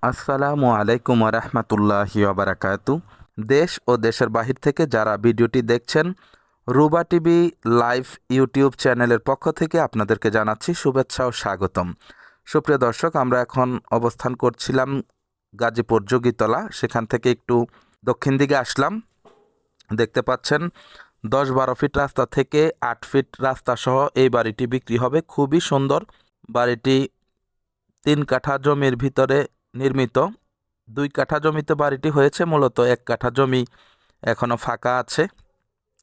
আসসালামু আলাইকুম রহমতুল্লাহি ওবারাকাতু। দেশ ও দেশের বাহির থেকে যারা ভিডিওটি দেখছেন, রুবা টিভি লাইভ ইউটিউব চ্যানেলের পক্ষ থেকে আপনাদেরকে জানাচ্ছি শুভেচ্ছা ও স্বাগতম। সুপ্রিয় দর্শক, আমরা এখন অবস্থান করছিলাম গাজীপুর যোগীতলা। সেখান থেকে একটু দক্ষিণ দিকে আসলাম। দেখতে পাচ্ছেন 10-12 ফিট রাস্তা থেকে 8 ফিট রাস্তা সহ এই বাড়িটি বিক্রি হবে। খুবই সুন্দর বাড়িটি। 3 কাঠা জমির ভিতরে নির্মিত। 2 কাঠা জমিতে বাড়িটি হয়েছে, মূলত 1 কাঠা জমি এখনো ফাঁকা আছে।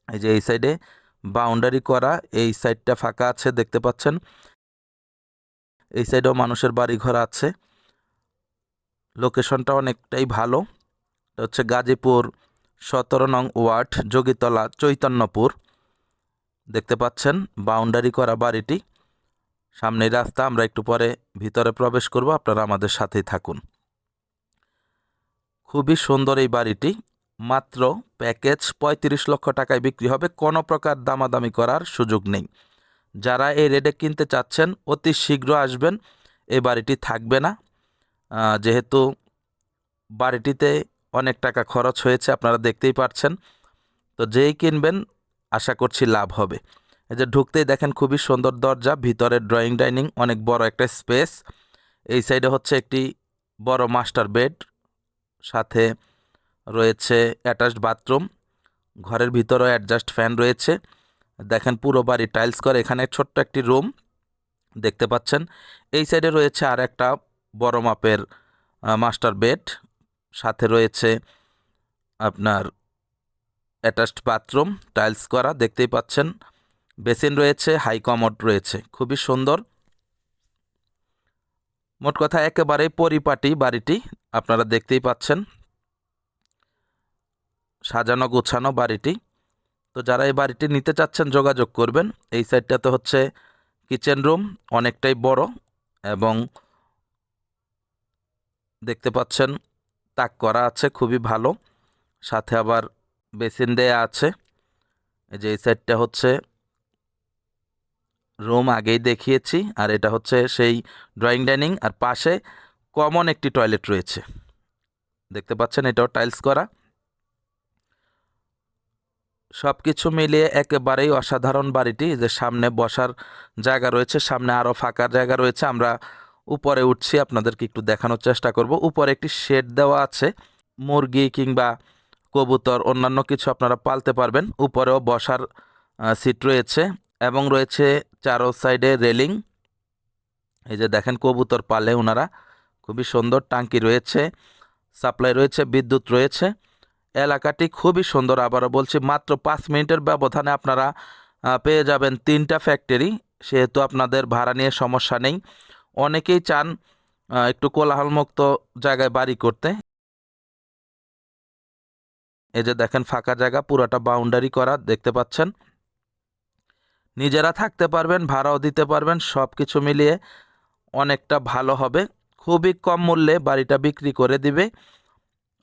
এই যে এই সাইডে বাউন্ডারি করা, এই সাইডটা ফাঁকা আছে দেখতে পাচ্ছেন। এই সাইডেও মানুষের বাড়ি ঘর আছে। লোকেশনটা অনেকটাই ভালো। এটা হচ্ছে গাজীপুর 17 নং ওয়ার্ড, যোগীতলা, চৈতন্যপুর। দেখতে পাচ্ছেন বাউন্ডারি করা বাড়িটি। সামনে রাস্তা, আমরা একটু পরে ভিতরে প্রবেশ করব, আপনারা আমাদের সাথেই থাকুন। খুবই সুন্দর এই বাড়িটি। মাত্র প্যাকেজ 35 লক্ষ টাকায় বিক্রি হবে। কোনো প্রকার দামাদামি করার সুযোগ নেই। যারা এই রেটে কিনতে চাচ্ছেন অতি শীঘ্র আসবেন। এই বাড়িটি থাকবে না, যেহেতু বাড়িটিতে অনেক টাকা খরচ হয়েছে, আপনারা দেখতেই পাচ্ছেন। তো যেই কিনবেন আশা করছি লাভ হবে। এই যে ঢুকতেই দেখেন খুবই সুন্দর দরজা, ভিতরে ড্রয়িং ডাইনিং, অনেক বড় একটা স্পেস। এই সাইডে হচ্ছে একটি বড় মাস্টার বেড, সাথে রয়েছে অ্যাটাচড বাথরুম। ঘরের ভিতরেও অ্যাডজাস্ট ফ্যান রয়েছে। দেখেন পুরো বাড়ি টাইলস করে। এখানে ছোট্ট একটি রুম দেখতে পাচ্ছেন। এই সাইডে রয়েছে আর একটা বড় মাপের মাস্টার বেড, সাথে রয়েছে আপনার অ্যাটাচড বাথরুম টাইলস করা দেখতেই পাচ্ছেন। বেসিন রয়েছে, হাই কমোড রয়েছে, খুবই সুন্দর। মোট কথা একেবারেই পরিপাটি বাড়িটি, আপনারা দেখতেই পাচ্ছেন। সাজানো গোছানো বাড়িটি। তো যারা এই বাড়িটি নিতে চাচ্ছেন যোগাযোগ করবেন। এই সাইডটাতে হচ্ছে কিচেন রুম, অনেকটাই বড়, এবং দেখতে পাচ্ছেন তাক করা আছে, খুবই ভালো। সাথে আবার বেসিন দেয়া আছে। এই যে এই সাইডটা হচ্ছে রুম, আগেই দেখিয়েছি, আর এটা হচ্ছে সেই ড্রয়িং ডাইনিং, আর পাশে কমন একটি টয়লেট রয়েছে দেখতে পাচ্ছেন, এটাও টাইলস করা। সব কিছু মিলিয়ে একেবারেই অসাধারণ বাড়িটি। যে সামনে বসার জায়গা রয়েছে, সামনে আরও ফাঁকার জায়গা রয়েছে। আমরা উপরে উঠছি, আপনাদেরকে একটু দেখানোর চেষ্টা করব। উপরে একটি শেড দেওয়া আছে, মুরগি কিংবা কবুতর অন্যান্য কিছু আপনারা পালতে পারবেন। উপরেও বসার সিট রয়েছে, এবং রয়েছে চারো সাইডে রেলিং। এই যে দেখেন কবুতর পালে ওনারা, খুবই সুন্দর। টাঙ্কি রয়েছে, সাপ্লাই রয়েছে, বিদ্যুৎ রয়েছে। এলাকাটি খুবই সুন্দর। আবারও বলছি, মাত্র 5 মিনিটের ব্যবধানে আপনারা পেয়ে যাবেন 3টা ফ্যাক্টরি। সেহেতু আপনাদের ভাড়া নিয়ে সমস্যা নেই। অনেকেই চান একটু কোলাহলমুক্ত জায়গায় বাড়ি করতে। এই যে দেখেন ফাঁকা জায়গা, পুরাটা বাউন্ডারি করা দেখতে পাচ্ছেন। নিজেরা থাকতে পারবেন, ভাড়াও দিতে পারবেন, সব কিছু মিলিয়ে অনেকটা ভালো হবে। খুবই কম মূল্যে বাড়িটা বিক্রি করে দিবে।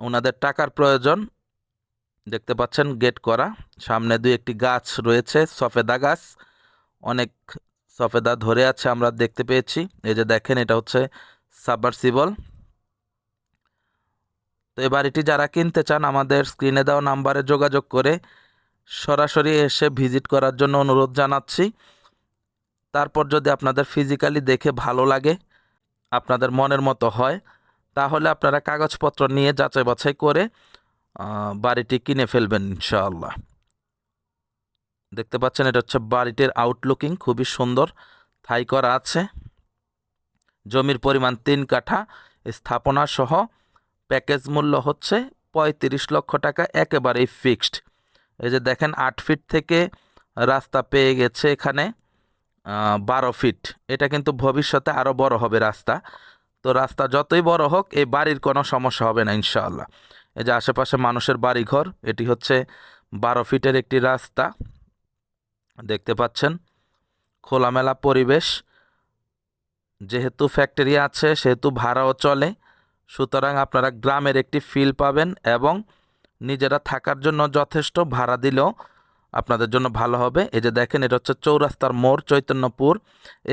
ওনাদের টাকার প্রয়োজন। দেখতে পাচ্ছেন গেট করা, সামনে 2-1টি গাছ রয়েছে, সফেদা গাছ, অনেক সফেদা ধরে আছে আমরা দেখতে পেয়েছি। এই যে দেখেন এটা হচ্ছে সাবমার্সিবল। তো এই বাড়িটি যারা কিনতে চান আমাদের স্ক্রিনে দেওয়া নাম্বারে যোগাযোগ করে সরাসরি এসে ভিজিট করার জন্য অনুরোধ জানাচ্ছি। তারপর যদি আপনাদের ফিজিক্যালি দেখে ভালো লাগে, আপনাদের মনের মতো হয়, তাহলে আপনারা কাগজপত্র নিয়ে যাচাই বাছাই করে বাড়িটি কিনে ফেলবেন ইনশাআল্লাহ। দেখতে পাচ্ছেন এটা হচ্ছে বাড়িটির আউটলুকিং, খুবই সুন্দর। থাই করা আছে। জমির পরিমাণ 3 কাঠা, স্থাপনা সহ প্যাকেজ মূল্য হচ্ছে 35 লক্ষ টাকা, একেবারেই ফিক্সড। এই যে দেখেন 8 ফিট থেকে রাস্তা পেয়ে গেছে এখানে 12 ফিট। এটা কিন্তু ভবিষ্যতে আরও বড় হবে রাস্তা। তো রাস্তা যতই বড় হোক এই বাড়ির কোনো সমস্যা হবে না ইনশাআল্লাহ। এই যে আশেপাশে মানুষের বাড়িঘর, এটি হচ্ছে 12 ফিটের একটি রাস্তা দেখতে পাচ্ছেন। খোলামেলা পরিবেশ। যেহেতু ফ্যাক্টরি আছে সেহেতু ভাড়াও চলে, সুতরাং আপনারা গ্রামের একটি ফিল পাবেন, এবং নিজেরা থাকার জন্য যথেষ্ট। ভাড়া দিলেও আপনাদের জন্য ভালো হবে। এই যে দেখেন, এটা হচ্ছে চৌরাস্তার মোড়, চৈতন্যপুর।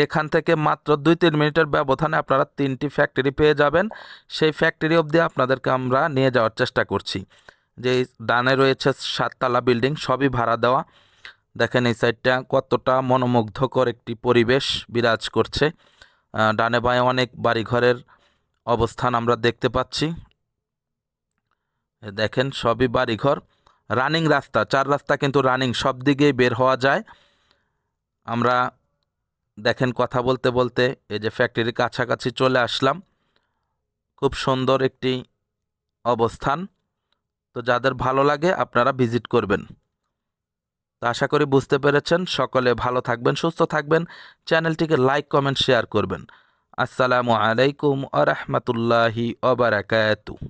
এখান থেকে মাত্র 2-3 মিনিটের ব্যবধানে আপনারা 3টি ফ্যাক্টরি পেয়ে যাবেন। সেই ফ্যাক্টরি অবধি আপনাদেরকে আমরা নিয়ে যাওয়ার চেষ্টা করছি। যে ডানে রয়েছে 7 তলা বিল্ডিং, সবই ভাড়া দেওয়া। দেখেন এই সাইডটা কতটা মনোমুগ্ধকর একটি পরিবেশ বিরাজ করছে। ডানে বাঁয়ে অনেক বাড়িঘরের অবস্থান আমরা দেখতে পাচ্ছি। দেখেন সবই বাড়িঘর, রানিং রাস্তা, 4 রাস্তা কিন্তু রানিং, সব দিকেই বের হওয়া যায়। আমরা দেখেন কথা বলতে বলতে এই যে ফ্যাক্টরির কাছাকাছি চলে আসলাম। খুব সুন্দর একটি অবস্থান। তো যাদের ভালো লাগে আপনারা ভিজিট করবেন। তো আশা করি বুঝতে পেরেছেন। সকলে ভালো থাকবেন, সুস্থ থাকবেন। চ্যানেলটিকে লাইক, কমেন্ট, শেয়ার করবেন। আসসালামু আলাইকুম ওয়া রাহমাতুল্লাহি ওয়া বারাকাতুহু।